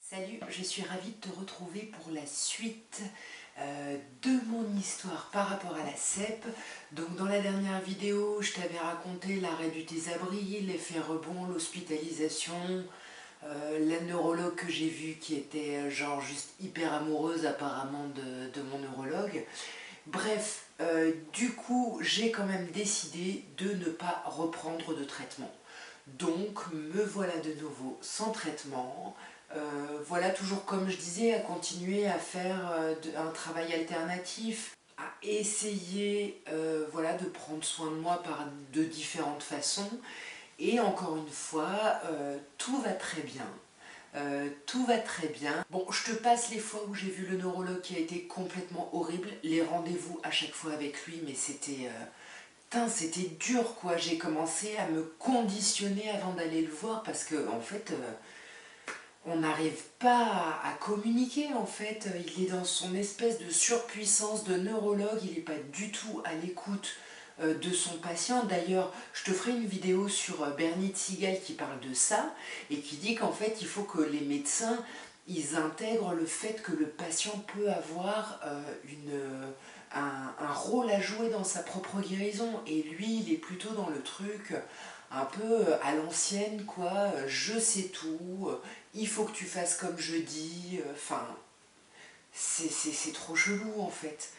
Salut, je suis ravie de te retrouver pour la suite de mon histoire par rapport à la CEP. Donc dans la dernière vidéo, je t'avais raconté l'arrêt du désabri, l'effet rebond, l'hospitalisation, la neurologue que j'ai vue qui était genre juste hyper amoureuse apparemment de mon neurologue. Bref, du coup, j'ai quand même décidé de ne pas reprendre de traitement. Donc, me voilà de nouveau sans traitement. Voilà, toujours comme je disais, à continuer à faire un travail alternatif, à essayer voilà, de prendre soin de moi de différentes façons. Et encore une fois, tout va très bien. Tout va très bien. Bon, je te passe les fois où j'ai vu le neurologue qui a été complètement horrible. Les rendez-vous à chaque fois avec lui, mais c'était... c'était dur quoi. J'ai commencé à me conditionner avant d'aller le voir parce que en fait, on n'arrive pas à communiquer en fait. Il est dans son espèce de surpuissance de neurologue. Il n'est pas du tout à l'écoute de son patient. D'ailleurs, je te ferai une vidéo sur Bernie Siegel qui parle de ça et qui dit qu'en fait, il faut que les médecins ils intègrent le fait que le patient peut avoir un rôle à jouer dans sa propre guérison. Et lui, il est plutôt dans le truc un peu à l'ancienne, quoi. Je sais tout, il faut que tu fasses comme je dis. Enfin, c'est trop chelou en fait.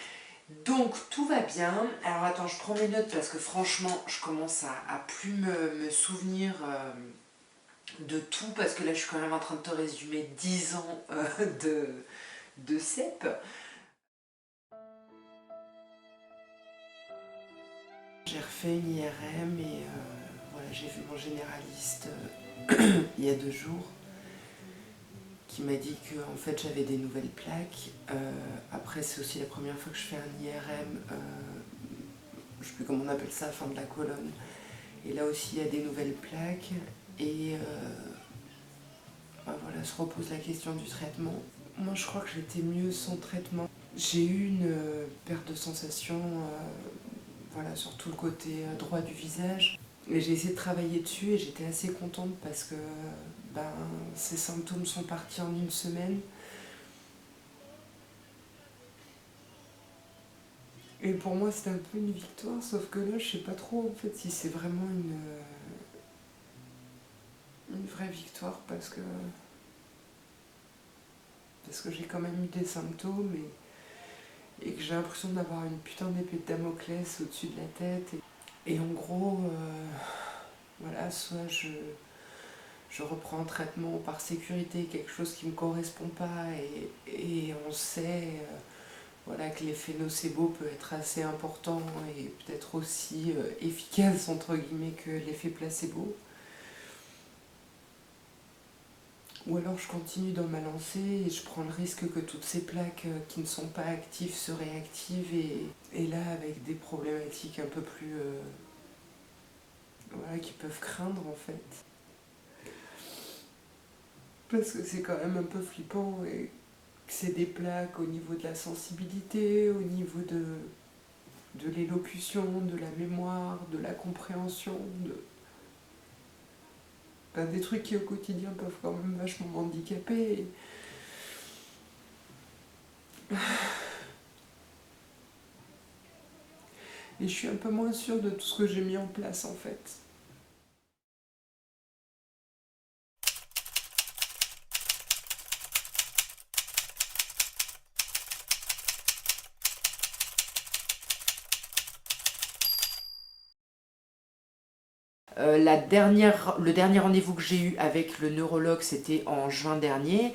Donc tout va bien. Alors attends, je prends mes notes parce que franchement, je commence à plus me souvenir de tout parce que là, je suis quand même en train de te résumer 10 ans de CEP. J'ai refait une IRM et voilà, j'ai vu mon généraliste il y a 2 jours qui m'a dit que en fait j'avais des nouvelles plaques. Après c'est aussi la première fois que je fais un IRM, je sais plus comment on appelle ça, fin de la colonne. Et là aussi il y a des nouvelles plaques et voilà, se repose la question du traitement. Moi je crois que j'étais mieux sans traitement. J'ai eu une perte de sensation voilà, sur tout le côté droit du visage. Et j'ai essayé de travailler dessus et j'étais assez contente parce que ben, ces symptômes sont partis en une semaine. Et pour moi c'était un peu une victoire, sauf que là je sais pas trop en fait si c'est vraiment une vraie victoire parce que j'ai quand même eu des symptômes et que j'ai l'impression d'avoir une putain d'épée de Damoclès au-dessus de la tête. Et en gros, voilà, soit je reprends un traitement par sécurité, quelque chose qui ne me correspond pas et on sait voilà, que l'effet nocebo peut être assez important et peut-être aussi efficace entre guillemets que l'effet placebo. Ou alors je continue dans ma lancée et je prends le risque que toutes ces plaques qui ne sont pas actives se réactivent et là avec des problématiques un peu plus voilà, qui peuvent craindre en fait. Parce que c'est quand même un peu flippant et que c'est des plaques au niveau de la sensibilité, au niveau de l'élocution, de la mémoire, de la compréhension, des trucs qui au quotidien peuvent quand même vachement m'handicaper. Et je suis un peu moins sûre de tout ce que j'ai mis en place en fait. Le dernier rendez-vous que j'ai eu avec le neurologue, c'était en juin dernier.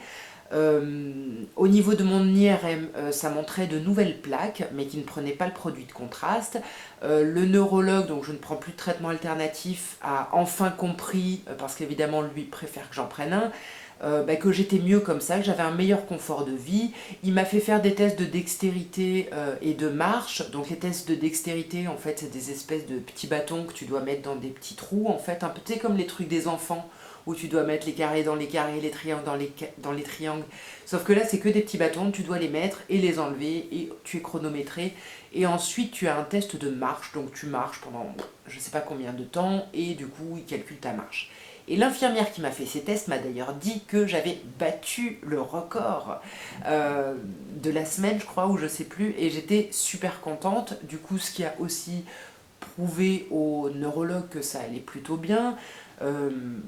Au niveau de mon IRM, ça montrait de nouvelles plaques, mais qui ne prenaient pas le produit de contraste. Le neurologue, donc je ne prends plus de traitement alternatif, a enfin compris, parce qu'évidemment lui préfère que j'en prenne un, que j'étais mieux comme ça, que j'avais un meilleur confort de vie. Il m'a fait faire des tests de dextérité et de marche. Donc les tests de dextérité, en fait, c'est des espèces de petits bâtons que tu dois mettre dans des petits trous, en fait, un peu comme les trucs des enfants, où tu dois mettre les carrés dans les carrés, les triangles dans les triangles. Sauf que là, c'est que des petits bâtons, tu dois les mettre et les enlever, et tu es chronométré. Et ensuite, tu as un test de marche, donc tu marches pendant je sais pas combien de temps, et du coup, il calcule ta marche. Et l'infirmière qui m'a fait ces tests m'a d'ailleurs dit que j'avais battu le record de la semaine, je crois, ou je sais plus, et j'étais super contente. Du coup, ce qui a aussi prouvé au neurologue que ça allait plutôt bien. Euh,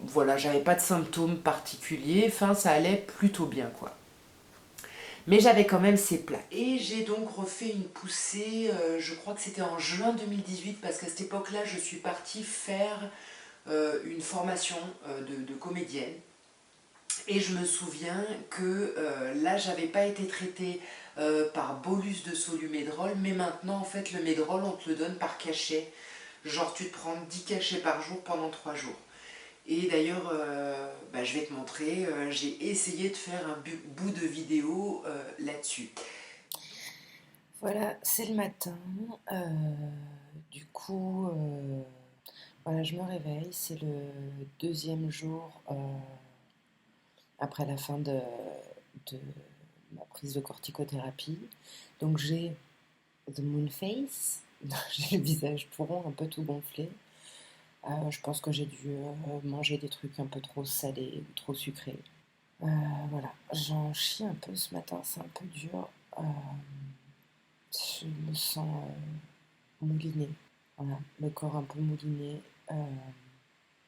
voilà, j'avais pas de symptômes particuliers, enfin ça allait plutôt bien quoi. Mais j'avais quand même ces plaques. Et j'ai donc refait une poussée, je crois que c'était en juin 2018, parce qu'à cette époque-là, je suis partie faire une formation de comédienne. Et je me souviens que là, j'avais pas été traitée par bolus de solu-médrol, mais maintenant, en fait, le médrol, on te le donne par cachet. Genre, tu te prends 10 cachets par jour pendant 3 jours. Et d'ailleurs, je vais te montrer, j'ai essayé de faire un bout de vidéo là-dessus. Voilà, c'est le matin. Du coup, voilà, je me réveille. C'est le deuxième jour après la fin de ma prise de corticothérapie. Donc j'ai the moon face, j'ai le visage tout rond, un peu tout gonflé. Je pense que j'ai dû manger des trucs un peu trop salés ou trop sucrés. Voilà, j'en chie un peu ce matin, c'est un peu dur. Je me sens mouliné. Voilà, le corps un peu mouliné.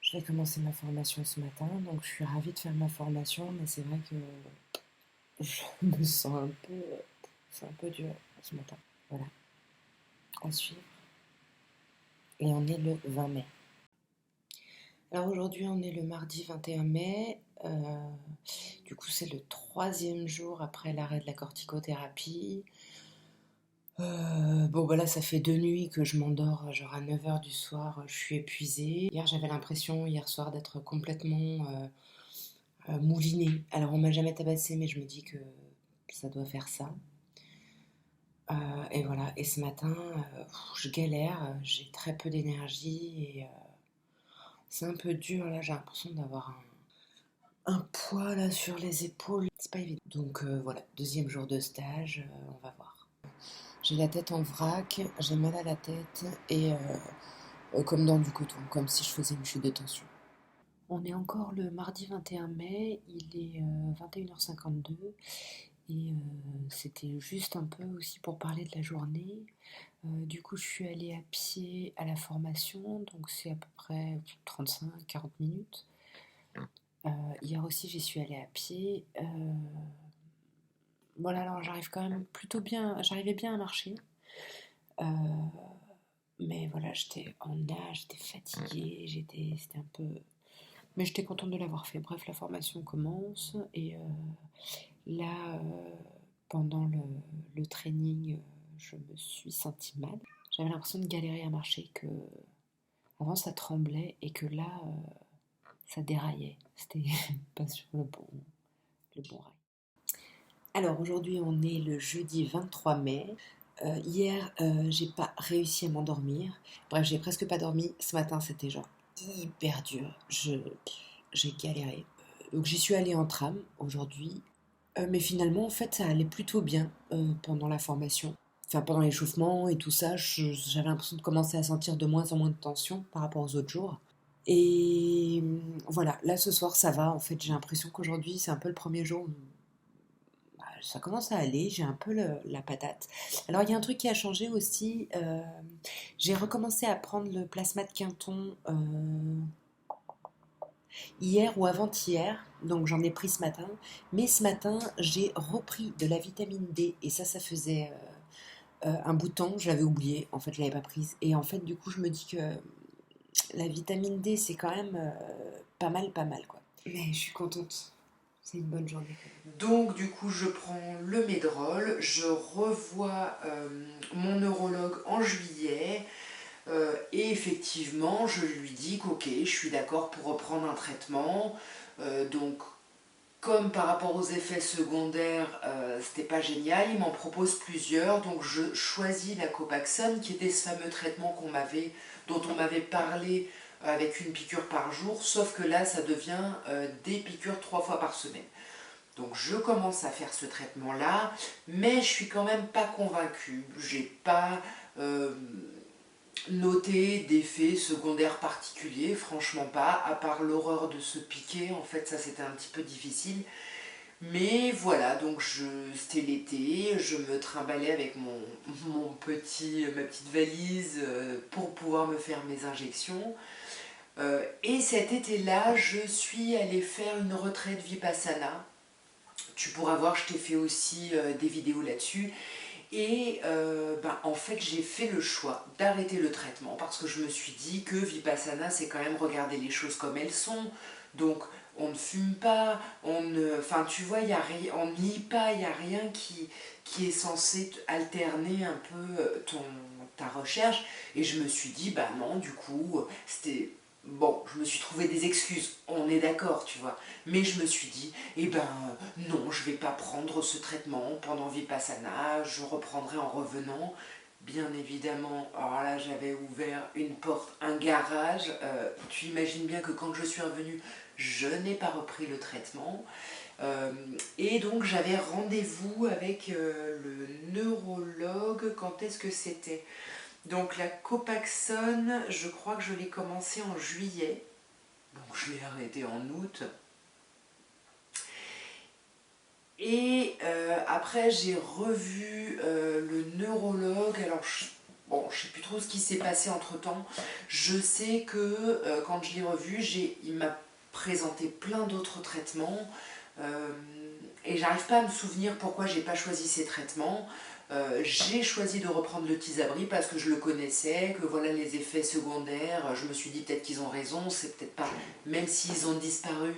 Je vais commencer ma formation ce matin, donc je suis ravie de faire ma formation, mais c'est vrai que je me sens un peu... C'est un peu dur ce matin. Voilà, à suivre. Et on est le 20 mai. Alors aujourd'hui, on est le mardi 21 mai. Du coup, c'est le troisième jour après l'arrêt de la corticothérapie. Bon, voilà, ça fait 2 nuits que je m'endors, genre à 9 h du soir, je suis épuisée. Hier, j'avais l'impression, hier soir, d'être complètement moulinée. Alors, on m'a jamais tabassée, mais je me dis que ça doit faire ça. Et voilà, et ce matin, je galère, j'ai très peu d'énergie et c'est un peu dur, là, j'ai l'impression d'avoir un poids là sur les épaules, c'est pas évident. Donc voilà, deuxième jour de stage, on va voir. J'ai la tête en vrac, j'ai mal à la tête et comme dans du coton, comme si je faisais une chute de tension. On est encore le mardi 21 mai, il est 21h52 et c'était juste un peu aussi pour parler de la journée. Du coup, je suis allée à pied à la formation, donc c'est à peu près 35-40 minutes. Hier aussi, j'y suis allée à pied. Voilà, alors j'arrive quand même plutôt bien, j'arrivais bien à marcher. Euh, mais voilà, j'étais en nage, j'étais fatiguée, c'était un peu... Mais j'étais contente de l'avoir fait. Bref, la formation commence et là, pendant le training, je me suis sentie mal. J'avais l'impression de galérer à marcher, que avant ça tremblait et que là, ça déraillait. C'était pas sur le bon rail. Alors aujourd'hui, on est le jeudi 23 mai. Hier, j'ai pas réussi à m'endormir. Bref, j'ai presque pas dormi. Ce matin, c'était genre hyper dur. J'ai galéré. Donc j'y suis allée en tram aujourd'hui. Mais finalement, en fait, ça allait plutôt bien pendant la formation. Enfin, pendant l'échauffement et tout ça, j'avais l'impression de commencer à sentir de moins en moins de tension par rapport aux autres jours. Et voilà, là ce soir ça va. En fait, j'ai l'impression qu'aujourd'hui c'est un peu le premier jour où ça commence à aller, j'ai un peu la patate. Alors il y a un truc qui a changé aussi, j'ai recommencé à prendre le plasma de Quinton hier ou avant-hier, donc j'en ai pris ce matin, mais ce matin j'ai repris de la vitamine D et ça faisait un bout de temps, je l'avais oublié, en fait je l'avais pas prise et en fait du coup je me dis que la vitamine D c'est quand même pas mal quoi. Mais je suis contente, c'est une bonne journée. Donc du coup je prends le médrol, je revois mon neurologue en juillet et effectivement je lui dis qu'ok, je suis d'accord pour reprendre un traitement. Donc comme par rapport aux effets secondaires c'était pas génial, il m'en propose plusieurs, donc je choisis la Copaxone qui était ce fameux traitement dont on m'avait parlé avec une piqûre par jour, sauf que là ça devient des piqûres 3 fois par semaine. Donc je commence à faire ce traitement-là, mais je suis quand même pas convaincue. J'ai pas noter d'effets secondaires particuliers, franchement pas, à part l'horreur de se piquer, en fait ça c'était un petit peu difficile. Mais voilà, donc c'était l'été, je me trimballais avec ma petite valise pour pouvoir me faire mes injections. Et cet été-là, je suis allée faire une retraite Vipassana. Tu pourras voir, je t'ai fait aussi des vidéos là-dessus. Et en fait, j'ai fait le choix d'arrêter le traitement parce que je me suis dit que Vipassana, c'est quand même regarder les choses comme elles sont. Donc, on ne fume pas, enfin, tu vois, on ne lit pas, il n'y a rien qui est censé alterner un peu ta recherche. Et je me suis dit, bah non, du coup, c'était... Bon, je me suis trouvé des excuses, on est d'accord, tu vois. Mais je me suis dit, eh ben non, je ne vais pas prendre ce traitement pendant Vipassana, je reprendrai en revenant. Bien évidemment, alors là j'avais ouvert une porte, un garage. Tu imagines bien que quand je suis revenue, je n'ai pas repris le traitement. Et donc j'avais rendez-vous avec le neurologue, quand est-ce que c'était? Donc la Copaxone, je crois que je l'ai commencé en juillet, donc je l'ai arrêté en août. Et après, j'ai revu le neurologue. Alors, bon, je ne sais plus trop ce qui s'est passé entre-temps. Je sais que quand je l'ai revu, il m'a présenté plein d'autres traitements. Euh, et j'arrive pas à me souvenir pourquoi j'ai pas choisi ces traitements. J'ai choisi de reprendre le Tisabri parce que je le connaissais, que voilà les effets secondaires. Je me suis dit peut-être qu'ils ont raison, c'est peut-être pas, même s'ils ont disparu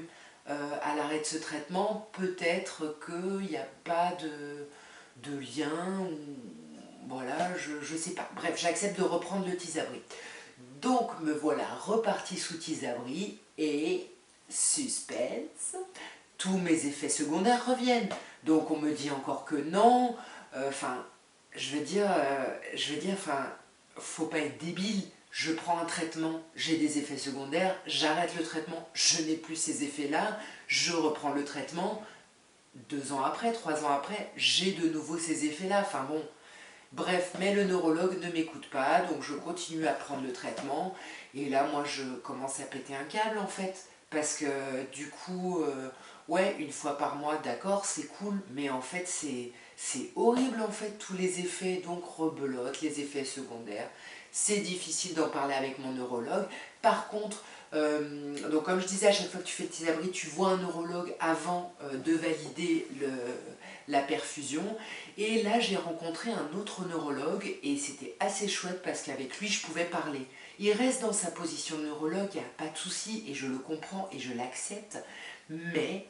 à l'arrêt de ce traitement, peut-être qu'il n'y a pas de lien, ou voilà, je sais pas. Bref, j'accepte de reprendre le Tisabri. Donc me voilà reparti sous Tisabri et suspense, tous mes effets secondaires reviennent. Donc on me dit encore que non. Enfin, enfin, faut pas être débile. Je prends un traitement, j'ai des effets secondaires, j'arrête le traitement, je n'ai plus ces effets-là, je reprends le traitement, 2 ans après, 3 ans après, j'ai de nouveau ces effets-là. Enfin bon, bref, mais le neurologue ne m'écoute pas, donc je continue à prendre le traitement. Et là, moi, je commence à péter un câble en fait. Parce que du coup, ouais, une fois par mois, d'accord, c'est cool, mais en fait, c'est horrible en fait, tous les effets, donc rebelote, les effets secondaires. C'est difficile d'en parler avec mon neurologue. Par contre, donc comme je disais, à chaque fois que tu fais le Tisabri, tu vois un neurologue avant de valider la perfusion. Et là, j'ai rencontré un autre neurologue et c'était assez chouette parce qu'avec lui, je pouvais parler. Il reste dans sa position de neurologue, il n'y a pas de souci et je le comprends et je l'accepte, mais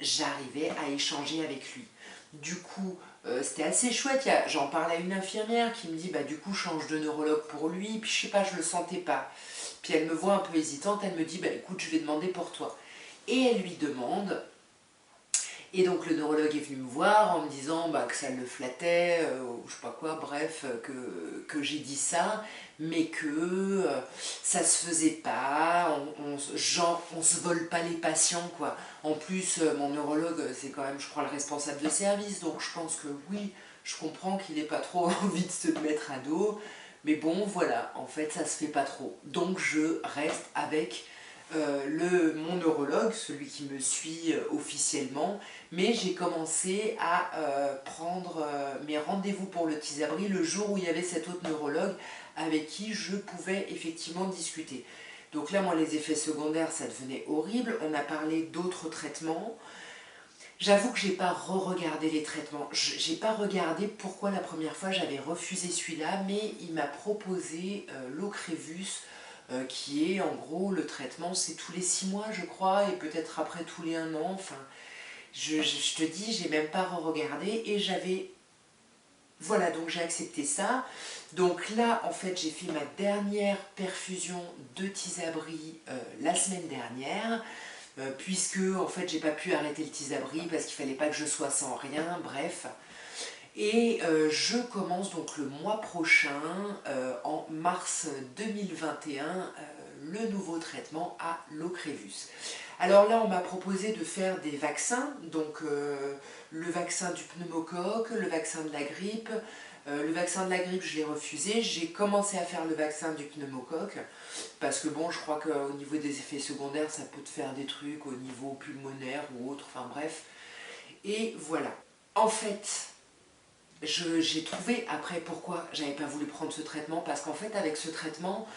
j'arrivais à échanger avec lui. Du coup, c'était assez chouette. J'en parlais à une infirmière qui me dit, bah du coup, change de neurologue pour lui. Puis je sais pas, je le sentais pas. Puis elle me voit un peu hésitante, elle me dit, bah écoute, je vais demander pour toi. Et elle lui demande, et donc le neurologue est venu me voir en me disant bah, que ça le flattait, ou je sais pas quoi, bref, que j'ai dit ça, mais que ça se faisait pas, genre on se vole pas les patients quoi. En plus, mon neurologue c'est quand même je crois le responsable de service, donc je pense que oui, je comprends qu'il n'ait pas trop envie de se mettre à dos, mais bon voilà, en fait ça se fait pas trop. Donc je reste avec mon neurologue, celui qui me suit officiellement, mais j'ai commencé à prendre mes rendez-vous pour le Tisabri le jour où il y avait cet autre neurologue avec qui je pouvais effectivement discuter. Donc là, moi, les effets secondaires, ça devenait horrible. On a parlé d'autres traitements. J'avoue que j'ai pas re-regardé les traitements. J'ai pas regardé pourquoi la première fois j'avais refusé celui-là, mais il m'a proposé l'Ocrevus, qui est en gros le traitement, c'est tous les 6 mois je crois, et peut-être après tous les 1 an. Enfin, je te dis, j'ai même pas re-regardé et j'avais... Voilà, donc j'ai accepté ça. Donc là, en fait, j'ai fait ma dernière perfusion de Tisabri la semaine dernière. Puisque en fait j'ai pas pu arrêter le Tisabri parce qu'il fallait pas que je sois sans rien, bref. Et je commence donc le mois prochain, en mars 2021, le nouveau traitement à l'Ocrevus. Alors là, on m'a proposé de faire des vaccins, donc le vaccin du pneumocoque, le vaccin de la grippe, Le vaccin de la grippe, je l'ai refusé. J'ai commencé à faire le vaccin du pneumocoque parce que bon, je crois qu'au niveau des effets secondaires, ça peut te faire des trucs au niveau pulmonaire ou autre, enfin bref. Et voilà. En fait, j'ai trouvé après pourquoi j'avais pas voulu prendre ce traitement, parce qu'en fait avec ce traitement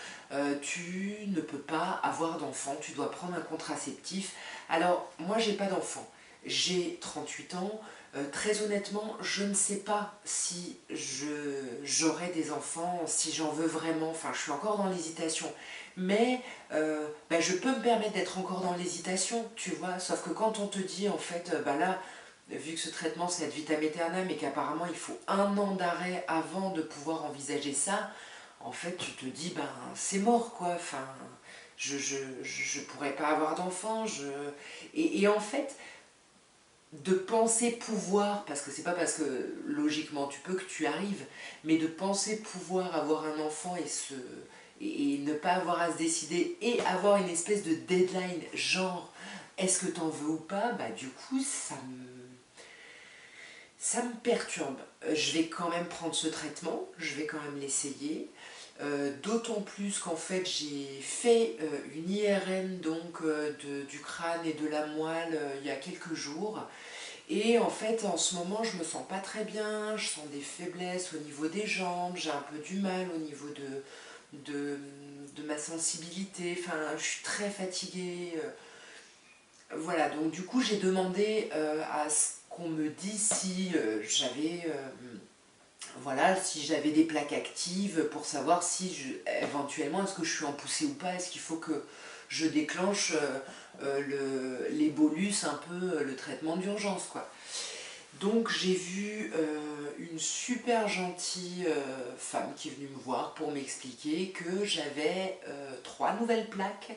tu ne peux pas avoir d'enfant, tu dois prendre un contraceptif. Alors moi j'ai pas d'enfant, j'ai 38 ans, très honnêtement je ne sais pas si j'aurai des enfants, si j'en veux vraiment, enfin je suis encore dans l'hésitation, mais bah, je peux me permettre d'être encore dans l'hésitation, tu vois, sauf que quand on te dit en fait bah là, vu que ce traitement c'est ad vitam aeternam et qu'apparemment il faut 1 an d'arrêt avant de pouvoir envisager ça, en fait tu te dis ben c'est mort quoi, enfin je pourrais pas avoir d'enfant, et en fait de penser pouvoir, parce que c'est pas parce que logiquement tu peux que tu arrives, mais de penser pouvoir avoir un enfant et ne pas avoir à se décider et avoir une espèce de deadline genre est-ce que t'en veux ou pas, bah du coup ça me perturbe. Je vais quand même prendre ce traitement, je vais quand même l'essayer. D'autant plus qu'en fait j'ai fait une IRM donc du crâne et de la moelle il y a quelques jours. Et en fait en ce moment je me sens pas très bien, je sens des faiblesses au niveau des jambes, j'ai un peu du mal au niveau de, de ma sensibilité, enfin je suis très fatiguée. Voilà, donc du coup j'ai demandé à ce qu'on me dise si j'avais voilà, si j'avais des plaques actives pour savoir si éventuellement est-ce que je suis en poussée ou pas, est-ce qu'il faut que je déclenche les bolus, un peu le traitement d'urgence quoi. Donc j'ai vu une super gentille femme qui est venue me voir pour m'expliquer que j'avais 3 nouvelles plaques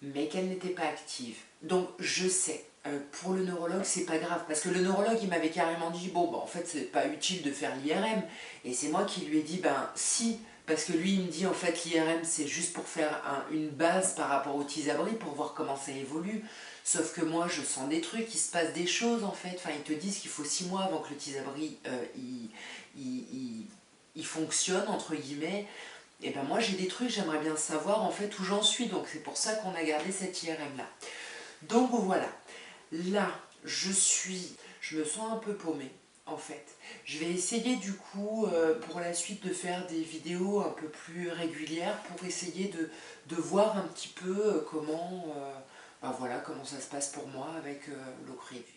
mais qu'elle n'était pas active. Donc je sais, pour le neurologue c'est pas grave, parce que le neurologue il m'avait carrément dit bon bah en fait c'est pas utile de faire l'IRM, et c'est moi qui lui ai dit ben si, parce que lui il me dit en fait l'IRM c'est juste pour faire une base par rapport au tisabri pour voir comment ça évolue, sauf que moi je sens des trucs, il se passe des choses en fait, enfin ils te disent qu'il faut 6 mois avant que le tisabri il fonctionne entre guillemets. Et ben moi j'ai des trucs, j'aimerais bien savoir en fait où j'en suis, donc c'est pour ça qu'on a gardé cette IRM là. Donc voilà, là je me sens un peu paumée en fait. Je vais essayer du coup pour la suite de faire des vidéos un peu plus régulières pour essayer de voir un petit peu comment, ben voilà, comment ça se passe pour moi avec l'Ocrevus.